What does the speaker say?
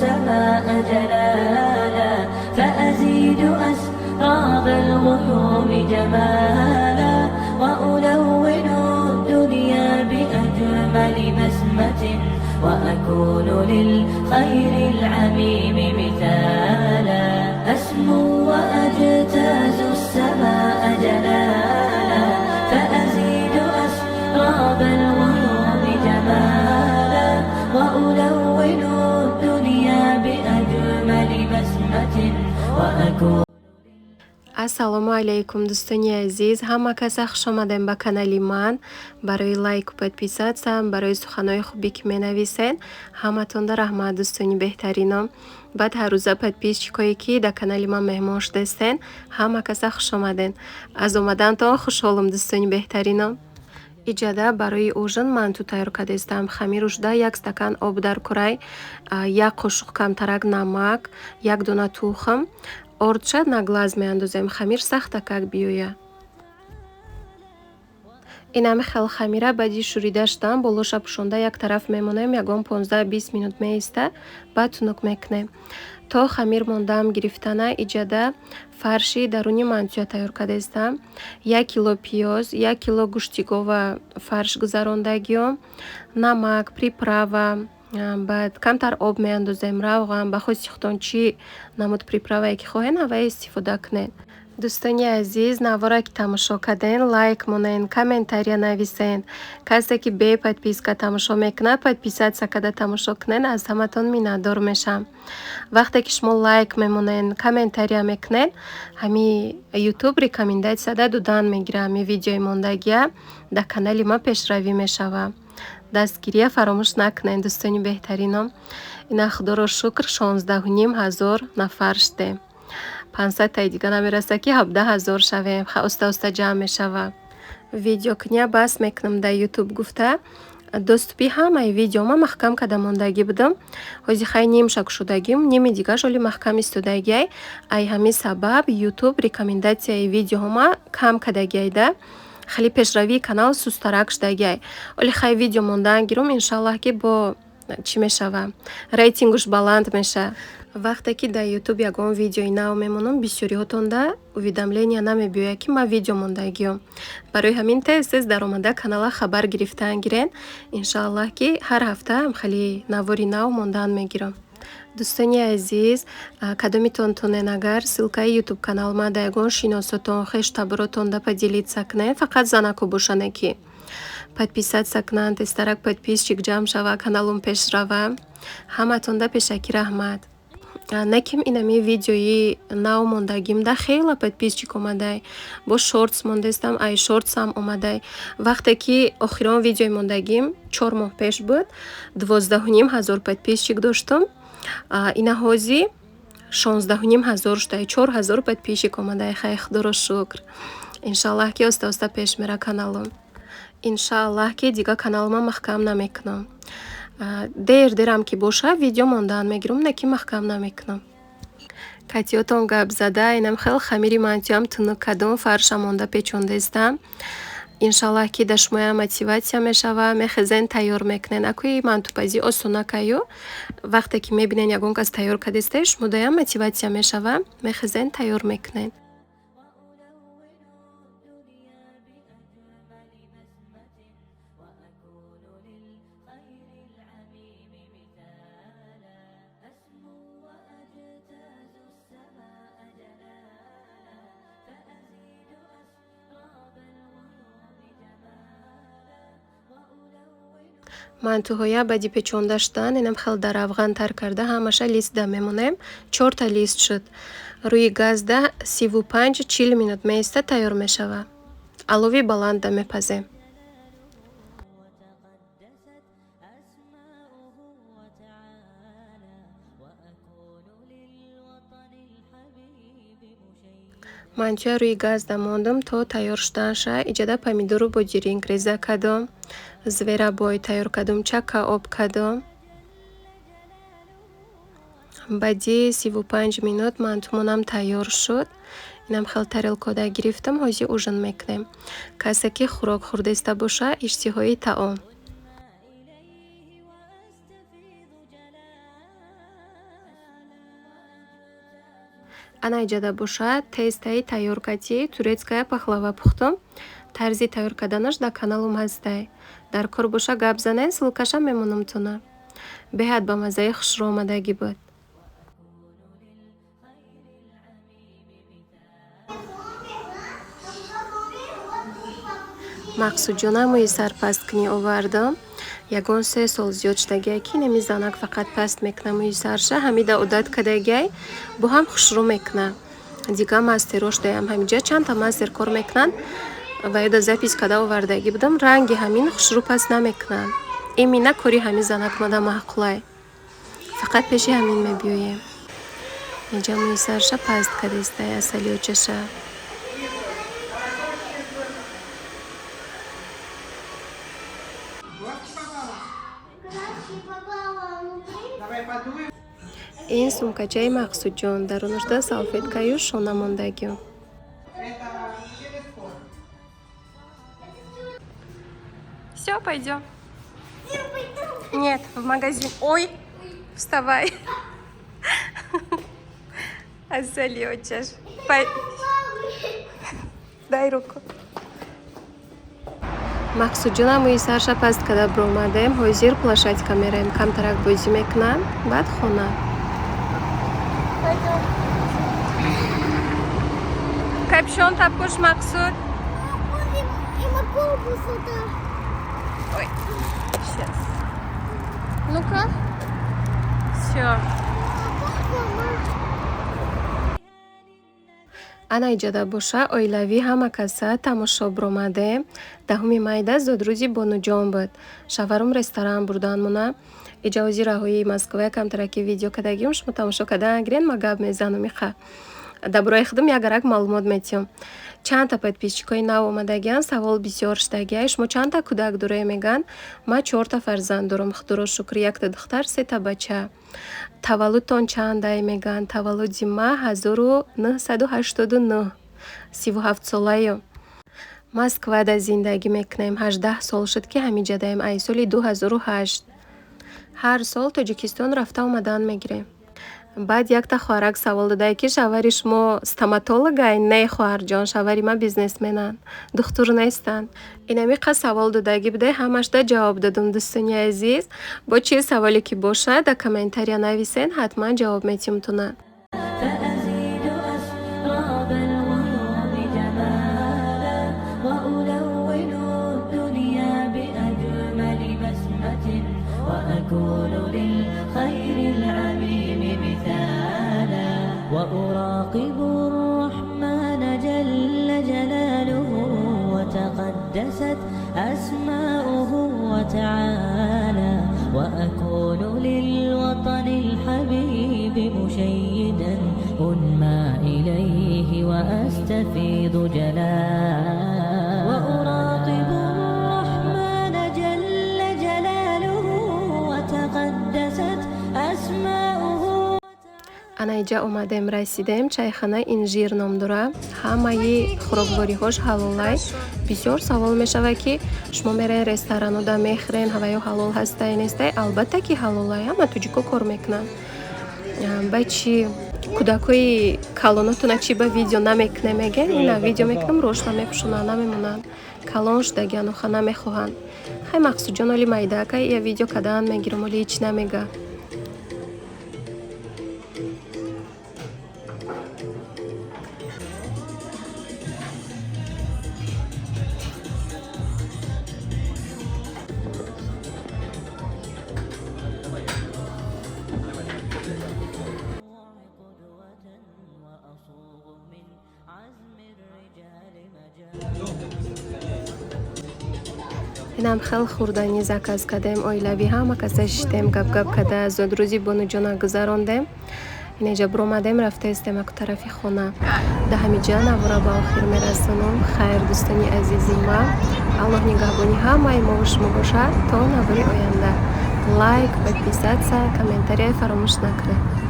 السماء جلالا فأزيد أسراب الغيوم جمالا وألون الدنيا بأجمل بسمة وأكون للخير العميم مثالا أسمو وأجتاز السماء جلالا فأزيد أسراب الغيوم جمالا وألون الدنيا بأجمل بسمة وأكون. ассалому алайкум дӯстони азиз, ҳама каса хуш омадем ба канали ман. Барои лайку подписатсия, барои суханои хубе ки менависен ҳаматонда раҳмат дӯстони беҳтарином. баъд ҳаррӯза подписчикое ки дар канали ман меҳмон шудастен, ҳама каса хуш омаден. аз омадантон хушҳолам дӯстони беҳтарином. иҷада барои ужин манту тайёр кардастам. хамир ушда 1 стакан об дар курай, 1 қошуқ камтарак намак, 1 дона тухм, орча на глаз меандозем. хамир сахта как биёя. ин ҳами хел хамира баъди шӯрида шудан болоша пӯшонда як тараф мемонем, ягон 15-20 минут меиста, баъд тунук мекунем. то хамир мондаам гирифтана иҷада фарши даруни мантуя тайёр кардастам. 1 кило пиёз, 1 кило гӯшти гова фарш гузарондагиём, намак, приправа, баъд камтар об меандозем, равған, ба хоси худтон чӣ намуд приправае ки хоҳен ҳавае истифода кунед. дӯстони азиз, навора ки тамошо карден, лайк монен, комментария нависен. касе ки бе подписка тамошо мекунад, подписатсия карда тамошо кунен. аз ҳаматон миннатдор мешам. вақте ки шумо лайк мемонен, комментария мекунен, ҳами ютуб рекомендатсияда додан мегира. ҳами видеои мондагия дар канали ма пешравӣ мешава. дастгирия фаромӯш накунед дӯстони беҳтарином. ина худоро шукр 16,500 нафар шудем. 500 таи дига намераса ки 17,000 шавем. оста оста ҷамъ мешава. видеокуния бас мекунам дар ютуб гуфта доступи ҳамаи видеома маҳкам карда мондагӣ будам. ҳози хай нимша кушодагим, ними дигаш оли маҳкам истодагиай. ай ҳами сабаб ютуб рекомендатсияи видеома кам кардагиайда. хеле пешравии канал сустарак шудагиай. оли хай видео мондаан гирум, иншаллаҳ ки бо чӣ мешава, рейтингуш баланд меша. вақте ки дар ютуб ягон видеои нав мемонам, бисёриҳотонда уведомления намебиёяд ки ман видео мондагиём. барои ҳамин тез дар омада канала хабар гирифтан гирен. иншааллаҳ ки ҳар ҳафта хеле навори нав мондаан мегирам. дӯстони азиз, кадомитон тонен агар ссилкаи ютуб канал ма да ягон шиносотон хештаборотонда поделиться кунен, фақат занаку бошане ки подписатсия кунан, тезтарак подписчик ҷамъ шава, каналум пешрава. ҳаматонда пешакӣ раҳмат. неким инами видеои нав мондагим да хела подписчик омадай. бо шортс мондастам, ай шортсам омадай. вақте ки охирон видеои мондагим 4 моҳ пеш буд, 12,500 подписчик доштам. ина ҳози 16,500 шудай, 4,000 подписчик омадай. хай худоро шукр. иншааллаҳ ки оста оста пеш мера каналам. иншааллаҳ ки дига каналма маҳкам намекунам. дерам ки боша видео мондаан мегирам, не ки маҳкам намекунам. катиётон гап зада, инам хел хамири мантуям тунук кардам, фарша монда печондастам. иншааллаҳ ки да шумоям мотиватсия мешава, мехезен тайёр мекунен. акӯи мантупазӣ осонакаю. вақте ки мебинен ягон кас тайёр кардасте, шумодаям мотиватсия мешава, мехезен тайёр мекунен. мантуҳоя баъди печонда шудан, инам хел дар афғантар карда ҳамаша листда мемонем. 4 та лист шуд. рӯи газда 35-40 минут меиста тайёр мешава. алови баланда мепазем. мантуя рӯи газда мондам то тайёр шудан ша. иҷада помидору бо ҷиринг реза кардам, зверабой тайёр кардам, чакка об кардам. баъди 35 минут мантумонам тайёр шуд. инам хел тарелкода гирифтам, ҳозир ужин мекунем. касе ки хӯрок хӯрдаиста боша, иштиҳои таом. ана иҷада бошад тестаи тайёркатии турецкая пахлава пухтум. Тарзи тайёр карданаш дар каналум ҳастай. Дар кор боша гап занед, ссилкаша мемонам тона. Беҳад ба маззаи хушроомадагӣ буд. мақсудҷонамои сарпасткунӣ овардам. Ягон 3 сол зиёд шудагиай ки намезанак фақат паст мекунам и сарша ҳамида одат кардагиай бо ҳам хушрӯ мекуна. Дига мастеро шудаям ҳамиҷа чандта мастер кор мекунанд ва ёда запис карда овардаги будам ранги ҳамин хушрӯ паст намекунанд. Имина кори ҳамин занак мада маҳқулай. Фақат пеши ҳамин мебиёем. Иҷамои сарша паст кадестай асалиёчаша. Ин сумкачаи Мақсудҷон, дарунашда салфеткаю шона мондагӣ. Всё, пойдем. Нет, в магазин. Ой, вставай. Асалиочаш. Дай руку. Мақсудҷонамои сарша паст када бромадем, ҳозир площадка мераем, камтарак бозӣ мекунам, баъд хона. Капшон тапош Мақсуд. Ой, сейчас. Ну-ка. Всё. ана иҷада боша оилавӣ ҳама каса тамошо бромадем. 10 майда зодрӯзи Бонуҷон буд. Шаварум ресторан бурданмона. Иҷа ози раҳоии Москва камтараки видео кадагим шумо тамошо кардан гирен ма гап мезанам иха. Дар бораи худам ягарак маълумот метиҳам. Чандта подписчикои нав омадагиан, савол бисёр шудагиай. Шумо чандта кӯдак дорем меган? Ман 4 та фарзанд дорам. Худоро шукр, 1 та духтар, 3 та бача. Таваллудтон чандай меган? Таваллуди ма 1989. 37 солаю. Москвада зиндагӣ мекунем. 18 сол шуд ки ҳамиҷадаем. Ай соли 2008. ҳар сол Тоҷикистон рафта омадан мегирем. Баъд якта хоҳарак савол додае ки шавари шумо стоматологай? Не хоҳарҷон, шавари ма бизнесменанд, духтур нестанд. Инамиқа савол додагӣ буде, ҳамашда ҷавоб додум. Дӯстони азиз, бо чӣ саволе ки бошад дар комментария нависен, ҳатман ҷавоб метиҳам тuna. فأزيد أسراب الغيوم جمالا وألون الدنيا بأجمل بسمة وأكون للخير العميم مثالا وأراقب الرحمن جل جلاله وتقدست أسماؤه وتعالى وأكون للوطن الحبيب مشيدا أنمى إليه وأستفيض جلالا وأراقب الرحمن جل جلاله وتقدست أسماؤه. ана иҷа омадем расидем. Чайхона инжир ном дора. Ҳамаи хӯроквориҳош ҳалолай. Бисёр савол мешавад ки шумо мерен ресторануда мехӯрен, ҳаваё ҳалол ҳастай нестай? Албатта ки ҳалолай. Ҳама туҷико кор мекунанд. Ба чӣ кӯдакои калонотона чӣ ба видео намекунем мегӯянд? Ина видео мекунам, рошна мепӯшонанд, намемонанд. Калон шудагиан оха намехоҳанд. Хай Мақсудҷон оли майдака я видео кардан мегирам, оли ҳеч намега. инам хел хурдани заказ кардем, оилавӣ ҳама каса шиштем, гап карда зодрӯзи Бонуҷона гузарондем. Инеҷа бромадем рафтаистем аку тарафи хона. Да ҳамиҷа навора ба охир мерасонам. Хайр дӯстони азизи ма. Аллоҳ нигаҳбони ҳамаи мо ва шумо бошад то навори оянда. Лайк, подписаться, комментария фаромӯш накунед.